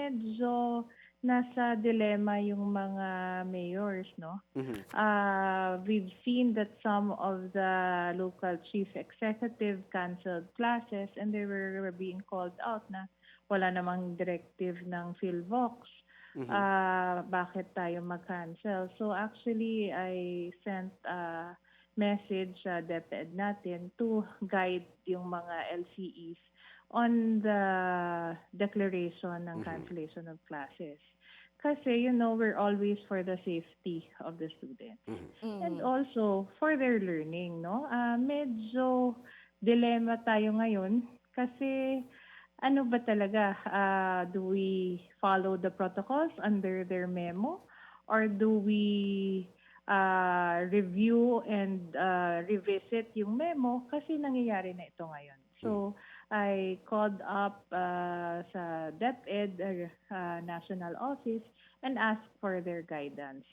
medyo nasa dilemma yung mga mayors, no? Mhm. We've seen that some of the local chief executive canceled classes and they were being called out na wala namang directive ng PhilVox. Mhm. Bakit tayo mag-cancel? So actually, I sent a message sa DepEd natin to guide yung mga LCEs on the declaration ng Mhm. cancellation of classes. Kasi, we're always for the safety of the students. Mhm. And Mhm. also, for their learning, no? Medyo dilemma tayo ngayon kasi ano ba talaga, do we follow the protocols under their memo or do we review and revisit yung memo kasi nangyayari na ito ngayon. Mhm. So, I called up sa DepEd National Office and asked for their guidance.